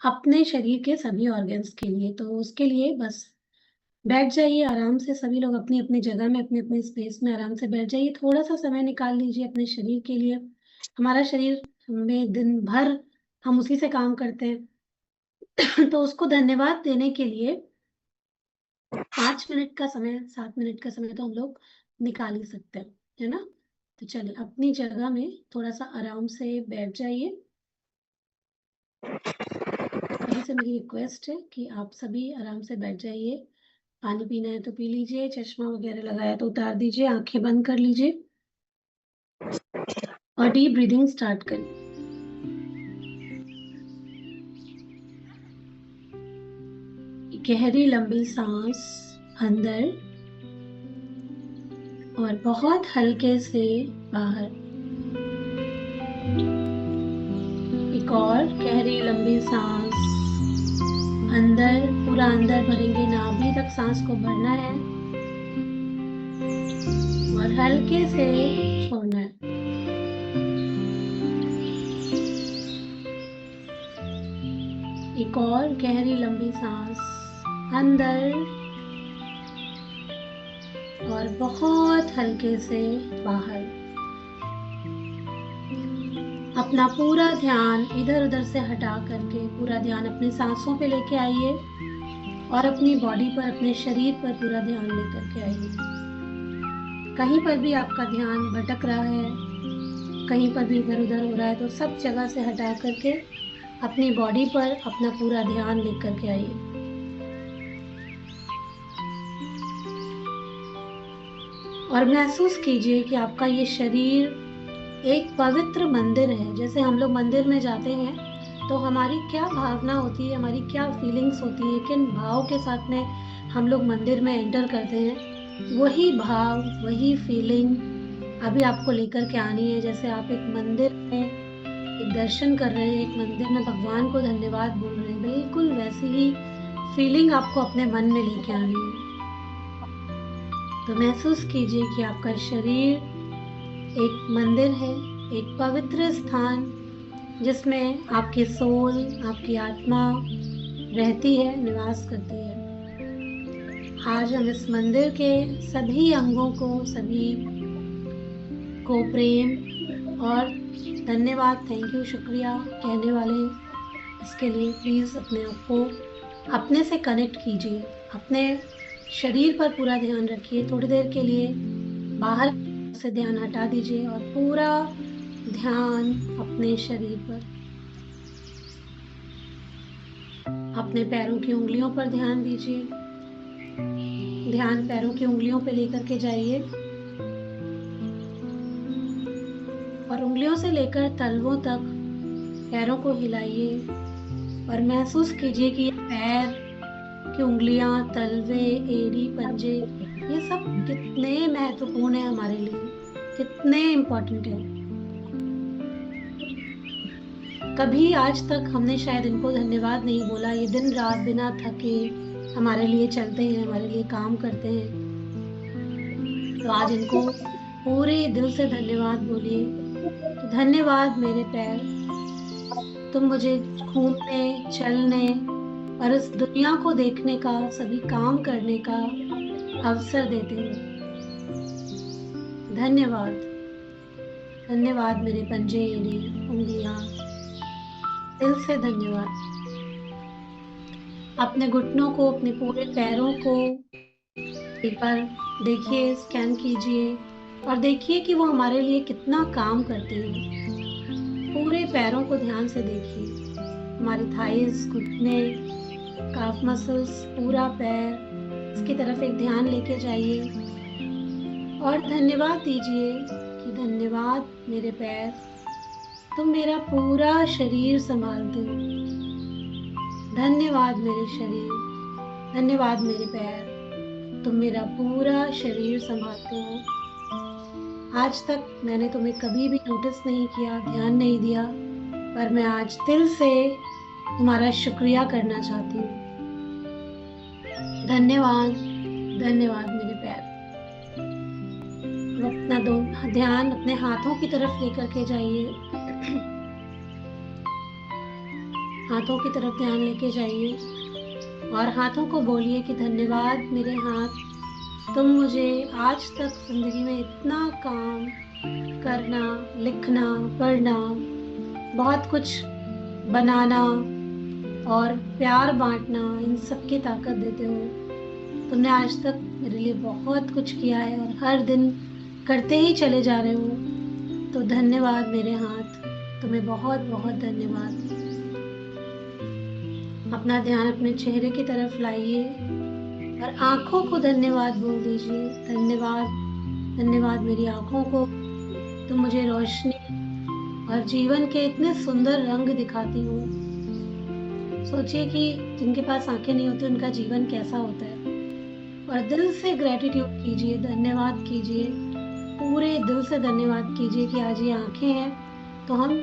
अपने शरीर के सभी ऑर्गन्स के लिए। तो उसके लिए बस बैठ जाइए आराम से, सभी लोग अपनी अपनी जगह में अपने अपने स्पेस में आराम से बैठ जाइए। थोड़ा सा समय निकाल लीजिए अपने शरीर के लिए। हमारा शरीर में दिन भर हम उसी से काम करते हैं तो उसको धन्यवाद देने के लिए 5 मिनट का समय, 7 मिनट का समय तो हम लोग निकाल ही सकते हैं, है ना। तो चलिए अपनी जगह में थोड़ा सा आराम से बैठ जाइए। अभी से मेरी रिक्वेस्ट है कि आप सभी आराम से बैठ जाइए। पानी पीना है तो पी लीजिए, चश्मा वगैरह लगाया तो उतार दीजिए, आंखें बंद कर लीजिए और डीप ब्रीदिंग स्टार्ट करिए। गहरी लंबी सांस अंदर और बहुत हल्के से बाहर। एक और गहरी लंबी सांस अंदर, पूरा अंदर भरेंगे, नाभि तक सांस को भरना है और हल्के से छोड़ना है। एक और गहरी लंबी सांस अंदर और बहुत हल्के से बाहर। अपना पूरा ध्यान इधर उधर से हटा करके पूरा ध्यान अपने सांसों पे लेके आइए और अपनी बॉडी पर, अपने शरीर पर पूरा ध्यान लेकर के आइए। कहीं पर भी आपका ध्यान भटक रहा है, कहीं पर भी इधर उधर हो रहा है, तो सब जगह से हटा करके अपनी बॉडी पर अपना पूरा ध्यान लेकर के आइए। और महसूस कीजिए कि आपका ये शरीर एक पवित्र मंदिर है। जैसे हम लोग मंदिर में जाते हैं तो हमारी क्या भावना होती है, हमारी क्या फीलिंग्स होती है, किन भाव के साथ में हम लोग मंदिर में एंटर करते हैं, वही भाव, वही फीलिंग अभी आपको लेकर के आनी है। जैसे आप एक मंदिर में एक दर्शन कर रहे हैं, एक मंदिर में भगवान को धन्यवाद बोल रहे हैं, बिल्कुल वैसी ही फीलिंग आपको अपने मन में लेके आनी है। तो महसूस कीजिए कि आपका शरीर एक मंदिर है, एक पवित्र स्थान जिसमें आपकी सोल, आपकी आत्मा रहती है, निवास करती है। आज हम इस मंदिर के सभी अंगों को, सभी को प्रेम और धन्यवाद, थैंक यू, शुक्रिया कहने वाले हैं। इसके लिए प्लीज अपने आप को अपने से कनेक्ट कीजिए, अपने शरीर पर पूरा ध्यान रखिए। थोड़ी देर के लिए बाहर से ध्यान हटा दीजिए और पूरा ध्यान अपने शरीर पर, अपने पैरों की उंगलियों पर ध्यान दीजिए। ध्यान पैरों की उंगलियों पे लेकर के जाइए और उंगलियों से लेकर तलवों तक पैरों को हिलाइए और महसूस कीजिए कि पैर की उंगलियां, तलवे, एड़ी, पंजे, ये सब कितने महत्वपूर्ण है हमारे लिए, कितने इम्पोर्टेंट है। कभी आज तक हमने शायद इनको धन्यवाद नहीं बोला। ये दिन रात बिना थके हमारे लिए चलते हैं, हमारे लिए काम करते हैं। तो आज इनको पूरे दिल से धन्यवाद बोलिए कि धन्यवाद मेरे पैर, तुम मुझे घूमने, चलने और इस दुनिया को देखने का, सभी काम करने का अवसर देते हैं। धन्यवाद, धन्यवाद मेरे पंजे, एड़ी, उंगलियां, दिल से धन्यवाद। अपने घुटनों को, अपने पूरे पैरों को एक बार देखिए, स्कैन कीजिए और देखिए कि वो हमारे लिए कितना काम करते हैं। पूरे पैरों को ध्यान से देखिए, हमारे थाइस, घुटने, काफ मसल्स, पूरा पैर, इसकी तरफ एक ध्यान लेके जाइए और धन्यवाद दीजिए कि धन्यवाद मेरे पैर, तुम मेरा पूरा शरीर संभालते हो। धन्यवाद मेरे शरीर, धन्यवाद मेरे पैर, तुम मेरा पूरा शरीर संभालते हो। आज तक मैंने तुम्हें कभी भी नोटिस नहीं किया, ध्यान नहीं दिया, पर मैं आज दिल से तुम्हारा शुक्रिया करना चाहती हूँ। धन्यवाद, धन्यवाद मेरे पैर। अपना ध्यान अपने हाथों की तरफ लेकर के जाइए। हाथों की तरफ ध्यान लेके जाइए और हाथों को बोलिए कि धन्यवाद मेरे हाथ, तुम मुझे आज तक ज़िंदगी में इतना काम करना, लिखना, पढ़ना, बहुत कुछ बनाना और प्यार बाँटना, इन सब की ताकत देते हो। तुमने आज तक मेरे लिए बहुत कुछ किया है और हर दिन करते ही चले जा रहे हो। तो धन्यवाद मेरे हाथ, तुम्हें बहुत बहुत धन्यवाद। अपना ध्यान अपने चेहरे की तरफ लाइए और आँखों को धन्यवाद बोल दीजिए। धन्यवाद, धन्यवाद मेरी आँखों को, तुम मुझे रोशनी और जीवन के इतने सुंदर रंग दिखाती हो। सोचिए कि जिनके पास आँखें नहीं होती उनका जीवन कैसा होता है। और दिल से ग्रैटिट्यूड कीजिए, धन्यवाद कीजिए, पूरे दिल से धन्यवाद कीजिए कि आज ये आँखें हैं तो हम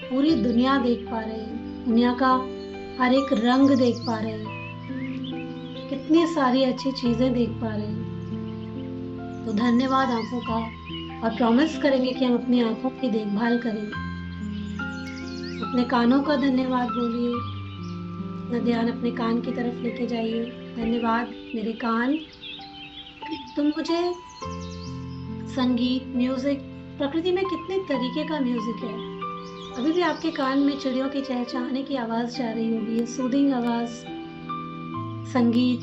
पूरी दुनिया देख पा रहे हैं, दुनिया का हर एक रंग देख पा रहे हैं, कितनी सारी अच्छी चीज़ें देख पा रहे हैं। तो धन्यवाद आँखों का, और प्रॉमिस करेंगे कि हम अपनी आँखों की देखभाल करेंगे। अपने कानों का धन्यवाद बोलिए, अपना ध्यान अपने कान की तरफ लेके जाइए। धन्यवाद मेरे कान, तुम मुझे संगीत, म्यूज़िक, प्रकृति में कितने तरीके का म्यूज़िक है। अभी भी आपके कान में चिड़ियों की चहचहाने की आवाज़ जा रही होगी, ये सूदिंग आवाज़, संगीत,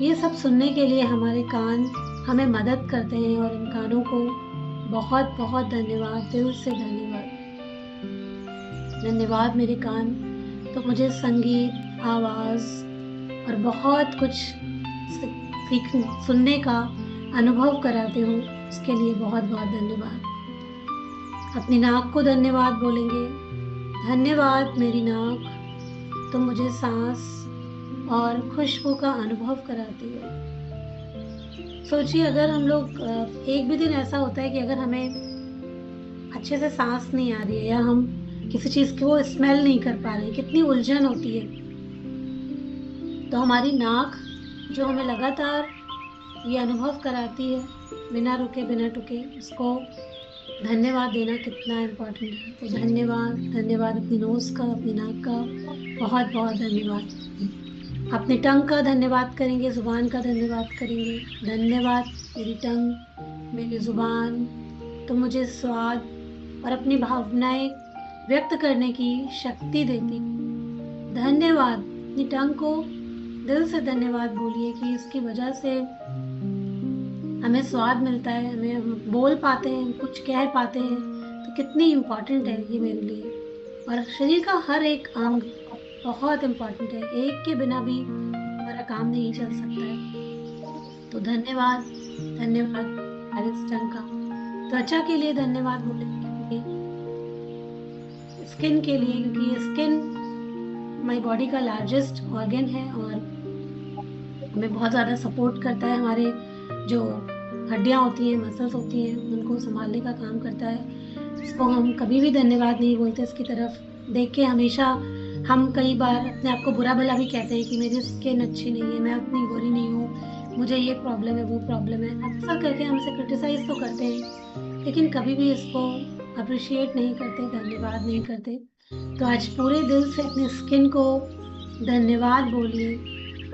ये सब सुनने के लिए हमारे कान हमें मदद करते हैं। और इन कानों को बहुत बहुत धन्यवाद, दिल से धन्यवाद। धन्यवाद मेरे कान, तो मुझे संगीत, आवाज़ और बहुत कुछ सुनने का अनुभव कराते हो, उसके लिए बहुत बहुत धन्यवाद। अपनी नाक को धन्यवाद बोलेंगे। धन्यवाद मेरी नाक, तुम मुझे सांस और खुशबू का अनुभव कराती हो। सोचिए अगर हम लोग एक भी दिन ऐसा होता है कि अगर हमें अच्छे से सांस नहीं आ रही है या हम किसी चीज़ को स्मेल नहीं कर पा रहे, कितनी उलझन होती है, तो हमारी नाक जो हमें लगातार ये अनुभव कराती है बिना रुके बिना टुके, उसको धन्यवाद देना कितना इम्पोर्टेंट है। तो धन्यवाद, धन्यवाद अपनी नोज़ का, अपनी नाक का, बहुत बहुत धन्यवाद। अपने टंग का धन्यवाद करेंगे, ज़ुबान का धन्यवाद करेंगे। धन्यवाद मेरी टंग, मेरी ज़ुबान, तो मुझे स्वाद और अपनी भावनाएं व्यक्त करने की शक्ति देती। धन्यवाद, अपनी टंग को दिल से धन्यवाद बोलिए कि इसकी वजह से हमें स्वाद मिलता है, हम बोल पाते हैं, कुछ कह पाते हैं, तो कितनी इम्पॉर्टेंट है ये मेरे लिए। और शरीर का हर एक अंग बहुत इम्पॉर्टेंट है, एक के बिना भी हमारा काम नहीं चल सकता है। तो धन्यवाद, धन्यवाद हमारे टंग का। त्वचा के लिए धन्यवाद बोलेंगे, स्किन के लिए, क्योंकि स्किन हमारी बॉडी का लार्जेस्ट ऑर्गन है और हमें बहुत ज़्यादा सपोर्ट करता है। हमारे जो हड्डियाँ होती हैं, मसल्स होती हैं, उनको संभालने का काम करता है। इसको हम कभी भी धन्यवाद नहीं बोलते, इसकी तरफ देख के हमेशा हम कई बार अपने आप को बुरा भला भी कहते हैं कि मेरी स्किन अच्छी नहीं है, मैं उतनी गोरी नहीं हूँ, मुझे ये प्रॉब्लम है, वो प्रॉब्लम है। अक्सर करके हमसे क्रिटिसाइज़ तो करते हैं, लेकिन कभी भी इसको अप्रिशिएट नहीं करते, धन्यवाद नहीं करते। तो आज पूरे दिल से अपनी स्किन को धन्यवाद बोलिए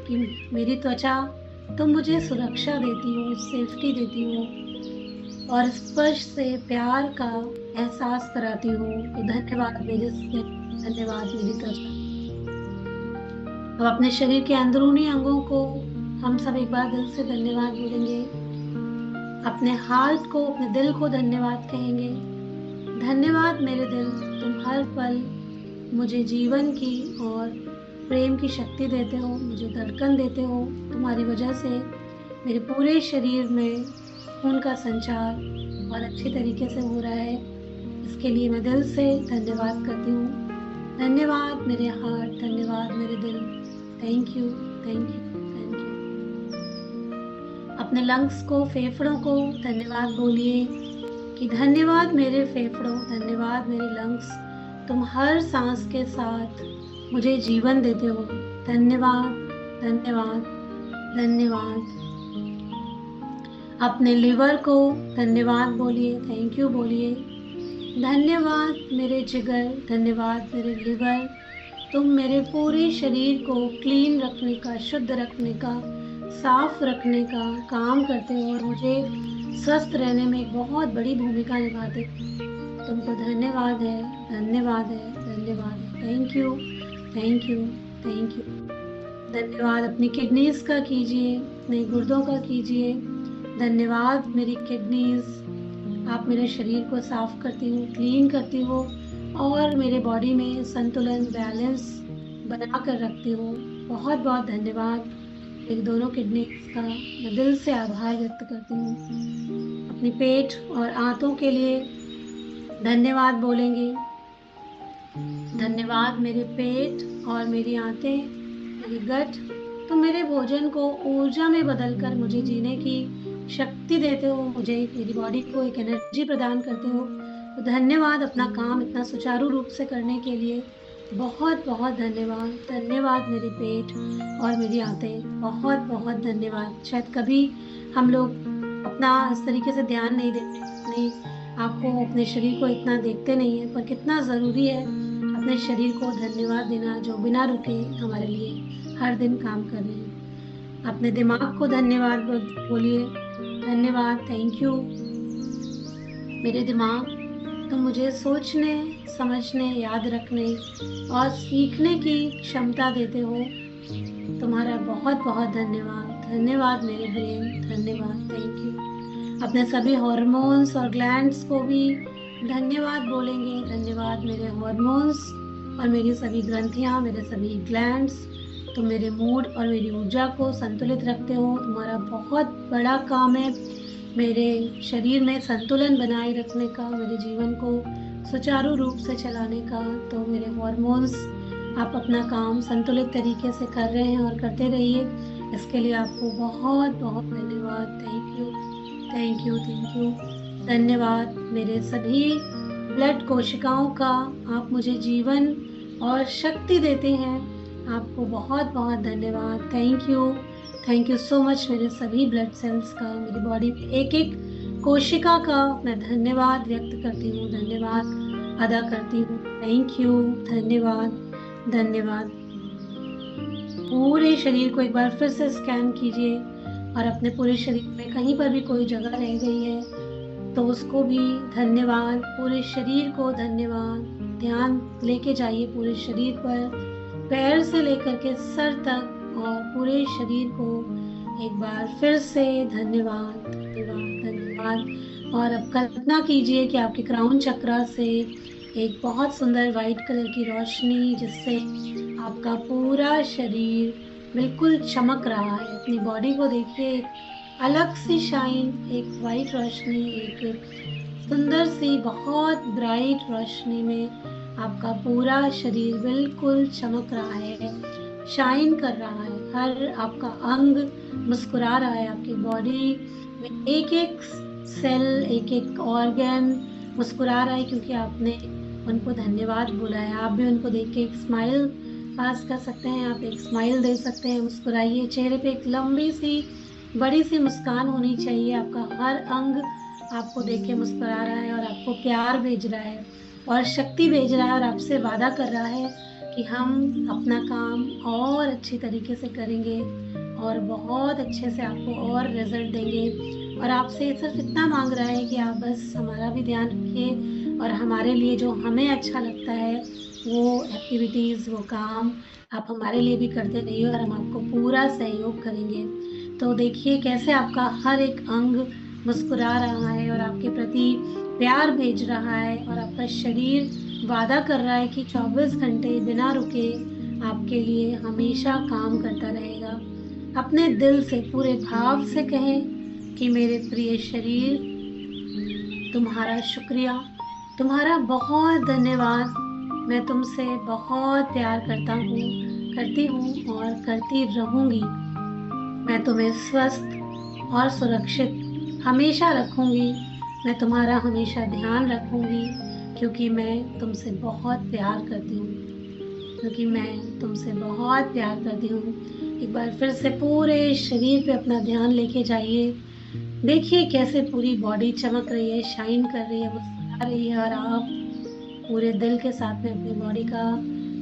कि मेरी त्वचा, तुम मुझे सुरक्षा देती हो, सेफ्टी देती हो और स्पर्श से प्यार का एहसास कराती हो। तो धन्यवाद मेरी स्किन, धन्यवाद मेरी त्वचा। अब अपने शरीर के अंदरूनी अंगों को हम सब एक बार दिल से धन्यवाद बोलेंगे। अपने हार्ट को, अपने दिल को धन्यवाद कहेंगे। धन्यवाद मेरे दिल, तुम हर पल मुझे जीवन की और प्रेम की शक्ति देते हो, मुझे धड़कन देते हो। तुम्हारी वजह से मेरे पूरे शरीर में खून का संचार बहुत अच्छे तरीके से हो रहा है, इसके लिए मैं दिल से धन्यवाद करती हूँ। धन्यवाद मेरे हार्ट, धन्यवाद मेरे दिल, thank you, thank you, thank you. अपने लंग्स को, फेफड़ों को धन्यवाद बोलिए कि धन्यवाद मेरे फेफड़ों, धन्यवाद मेरे लंग्स, तुम हर सांस के साथ मुझे जीवन देते हो। धन्यवाद, धन्यवाद, धन्यवाद। अपने लिवर को धन्यवाद बोलिए, थैंक यू बोलिए। धन्यवाद मेरे जिगर, धन्यवाद मेरे लिवर, तुम मेरे पूरे शरीर को क्लीन रखने का, शुद्ध रखने का, साफ रखने का काम करते हो और मुझे स्वस्थ रहने में एक बहुत बड़ी भूमिका निभाते हो। तुमको धन्यवाद है, धन्यवाद है, धन्यवाद है। Thank you, thank you, thank you. धन्यवाद अपनी किडनीज का कीजिए, अपने गुर्दों का कीजिए। धन्यवाद मेरी किडनीज, आप मेरे शरीर को साफ करती हो, क्लीन करती हो और मेरे बॉडी में संतुलन, बैलेंस बना कर रखती हो। बहुत बहुत धन्यवाद मेरी दोनों किडनीज का, मैं दिल से आभार व्यक्त करती हूँ। अपनी पेट और आंतों के लिए धन्यवाद बोलेंगे। धन्यवाद मेरे पेट और मेरी आंतें, मेरी गट, तुम मेरे भोजन को ऊर्जा में बदलकर मुझे जीने की शक्ति देते हो, मुझे मेरी बॉडी को एक एनर्जी प्रदान करते हो। तो धन्यवाद अपना काम इतना सुचारू रूप से करने के लिए। बहुत बहुत धन्यवाद। धन्यवाद मेरे पेट और मेरी आंतें, बहुत बहुत धन्यवाद। शायद कभी हम लोग अपना इस तरीके से ध्यान नहीं देते, अपने आपको, अपने शरीर को इतना देखते नहीं है, पर कितना ज़रूरी है अपने शरीर को धन्यवाद देना, जो बिना रुके हमारे लिए हर दिन काम कर रहे हैं। अपने दिमाग को धन्यवाद बोलिए। धन्यवाद, थैंक यू मेरे दिमाग, तुम मुझे सोचने, समझने, याद रखने और सीखने की क्षमता देते हो। तुम्हारा बहुत बहुत धन्यवाद। धन्यवाद मेरे ब्रेन, धन्यवाद, थैंक यू। अपने सभी हार्मोन्स और ग्लैंड्स को भी धन्यवाद बोलेंगे। धन्यवाद मेरे हार्मोन्स और मेरी सभी ग्रंथियाँ, मेरे सभी ग्लैंड्स, तुम मेरे मूड और मेरी ऊर्जा को संतुलित रखते हो। तुम्हारा बहुत बड़ा काम है मेरे शरीर में संतुलन बनाए रखने का, मेरे जीवन को सुचारू रूप से चलाने का। तो मेरे हार्मोन्स, आप अपना काम संतुलित तरीके से कर रहे हैं और करते रहिए। इसके लिए आपको बहुत बहुत धन्यवाद। Thank you, thank you, thank you. धन्यवाद मेरे सभी ब्लड कोशिकाओं का, आप मुझे जीवन और शक्ति देते हैं। आपको बहुत बहुत धन्यवाद। थैंक यू सो मच मेरे सभी ब्लड सेल्स का, मेरी बॉडी में एक एक कोशिका का मैं धन्यवाद व्यक्त करती हूँ, धन्यवाद अदा करती हूँ। थैंक यू, धन्यवाद, धन्यवाद। पूरे शरीर को एक बार फिर से स्कैन कीजिए और अपने पूरे शरीर में कहीं पर भी कोई जगह रह गई है तो उसको भी धन्यवाद। पूरे शरीर को धन्यवाद। ध्यान लेके जाइए पूरे शरीर पर, पैर से लेकर के सर तक, और पूरे शरीर को एक बार फिर से धन्यवाद, धन्यवाद, धन्यवाद। और अब कल्पना कीजिए कि आपके क्राउन चक्रा से एक बहुत सुंदर वाइट कलर की रोशनी, जिससे आपका पूरा शरीर बिल्कुल चमक रहा है। अपनी बॉडी को देखिए, अलग सी शाइन, एक वाइट रोशनी, एक सुंदर सी बहुत ब्राइट रोशनी में आपका पूरा शरीर बिल्कुल चमक रहा है, शाइन कर रहा है। हर आपका अंग मुस्कुरा रहा है। आपकी बॉडी में एक एक सेल, एक एक ऑर्गन मुस्कुरा रहा है, क्योंकि आपने उनको धन्यवाद बोला है। आप भी उनको देख के एक स्माइल पास कर सकते हैं, आप एक स्माइल दे सकते हैं। मुस्कुराइए, चेहरे पे एक लंबी सी बड़ी सी मुस्कान होनी चाहिए। आपका हर अंग आपको देख के मुस्कुरा रहा है और आपको प्यार भेज रहा है और शक्ति भेज रहा है और आपसे वादा कर रहा है कि हम अपना काम और अच्छी तरीके से करेंगे और बहुत अच्छे से आपको और रिजल्ट देंगे। और आपसे सिर्फ इतना मांग रहा है कि आप बस हमारा भी ध्यान रखिए और हमारे लिए जो हमें अच्छा लगता है वो एक्टिविटीज़, वो काम आप हमारे लिए भी करते रहिए और हम आपको पूरा सहयोग करेंगे। तो देखिए कैसे आपका हर एक अंग मुस्कुरा रहा है और आपके प्रति प्यार भेज रहा है, और आपका शरीर वादा कर रहा है कि 24 घंटे बिना रुके आपके लिए हमेशा काम करता रहेगा। अपने दिल से, पूरे भाव से कहें कि मेरे प्रिय शरीर, तुम्हारा शुक्रिया, तुम्हारा बहुत धन्यवाद। मैं तुमसे बहुत प्यार करता हूँ, करती हूँ और करती रहूँगी। मैं तुम्हें स्वस्थ और सुरक्षित हमेशा रखूँगी। मैं तुम्हारा हमेशा ध्यान रखूँगी, क्योंकि मैं तुमसे बहुत प्यार करती हूँ, क्योंकि मैं तुमसे बहुत प्यार करती हूँ। एक बार फिर से पूरे शरीर पे अपना ध्यान लेके जाइए। देखिए कैसे पूरी बॉडी चमक रही है, शाइन कर रही है, मुस्कुरा रही है, और आप पूरे दिल के साथ में अपनी बॉडी का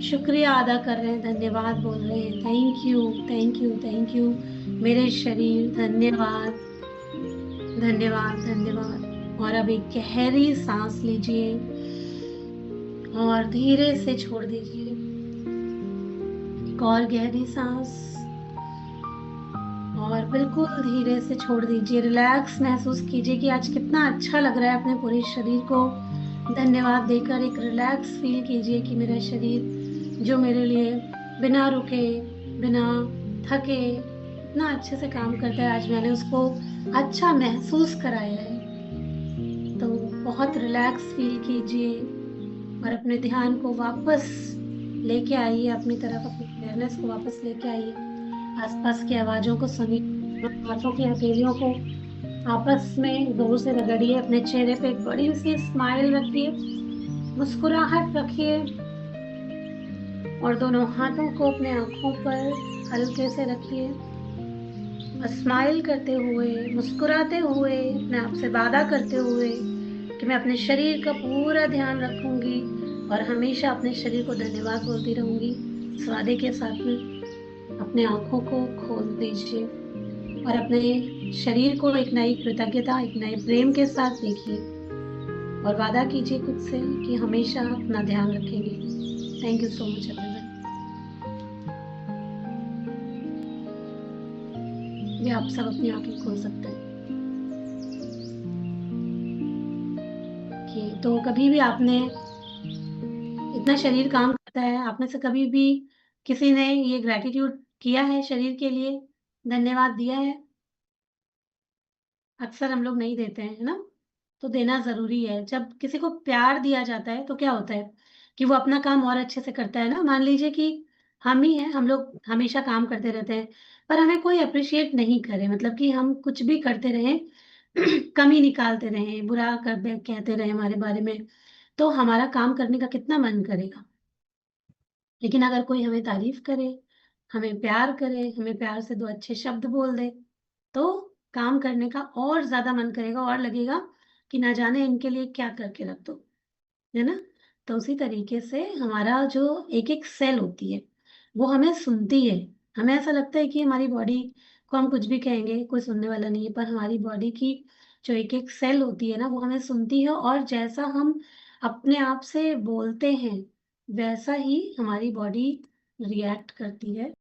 शुक्रिया अदा कर रहे हैं, धन्यवाद बोल रहे हैं, thank you, thank you, thank you. मेरे शरीर धन्यवाद, धन्यवाद, धन्यवाद। और अब एक गहरी सांस लीजिए और धीरे से छोड़ दीजिए। एक और गहरी सांस और बिल्कुल धीरे से छोड़ दीजिए। रिलैक्स महसूस कीजिए कि आज कितना अच्छा लग रहा है अपने पूरे शरीर को धन्यवाद देकर। एक रिलैक्स फील कीजिए कि मेरा शरीर जो मेरे लिए बिना रुके, बिना थके इतना अच्छे से काम करता है, आज मैंने उसको अच्छा महसूस कराया है। तो बहुत रिलैक्स फील कीजिए और अपने ध्यान को वापस लेके आइए अपनी तरफ, अपनी अवेयरनेस को वापस लेके आइए। आसपास की आवाजों को सुनिए, हाथों की हथेलियों को आपस में जोर से रगड़िए, अपने चेहरे पे एक बड़ी सी स्माइल रखिए, मुस्कुराहट रखिए और दोनों हाथों को अपने आंखों पर हल्के से रखिए और स्माइल करते हुए, मुस्कुराते हुए, अपने आप से वादा करते हुए कि मैं अपने शरीर का पूरा ध्यान रखूंगी और हमेशा अपने शरीर को धन्यवाद बोलती रहूंगी। इस वादे के साथ में अपने आंखों को खोल दीजिए और अपने शरीर को एक नई कृतज्ञता, एक नए प्रेम के साथ देखिए और वादा कीजिए खुद से कि हमेशा अपना ध्यान रखेंगे। Thank you so much everyone. ये आप सब अपनी आंखें खोल सकते हैं कि तो कभी भी आपने इतना शरीर काम करता है, आप में से कभी भी किसी ने ये ग्रैटिट्यूड किया है शरीर के लिए, धन्यवाद दिया है? अक्सर हम लोग नहीं देते हैं, है ना? तो देना ज़रूरी है। जब किसी को प्यार दिया जाता है, तो क्या होता है कि वो अपना काम और अच्छे से करता है ना। मान लीजिए कि हम ही हैं, हम लोग हमेशा काम करते रहते हैं, पर हमें कोई एप्रिशिएट नहीं करे, मतलब कि हम कुछ भी करते रहें, कमी निकालते रहें, बुरा कर कहते रहें हमारे बारे में, तो हमारा काम करने का कितना मन करेगा। लेकिन अगर कोई हमें तारीफ करे, हमें प्यार करे, हमें प्यार से 2 अच्छे शब्द बोल दे, तो काम करने का और ज़्यादा मन करेगा और लगेगा कि ना जाने इनके लिए क्या करके रख दो, है ना? तो उसी तरीके से हमारा जो एक-एक सेल होती है, वो हमें सुनती है। हमें ऐसा लगता है कि हमारी बॉडी को हम कुछ भी कहेंगे, कोई सुनने वाला नहीं है, पर हमारी बॉडी की जो एक-एक सेल होती है ना, वो हमें सुनती है और जैसा हम अपने आप से बोलते हैं, वैसा ही हमारी बॉडी रिएक्ट करती है।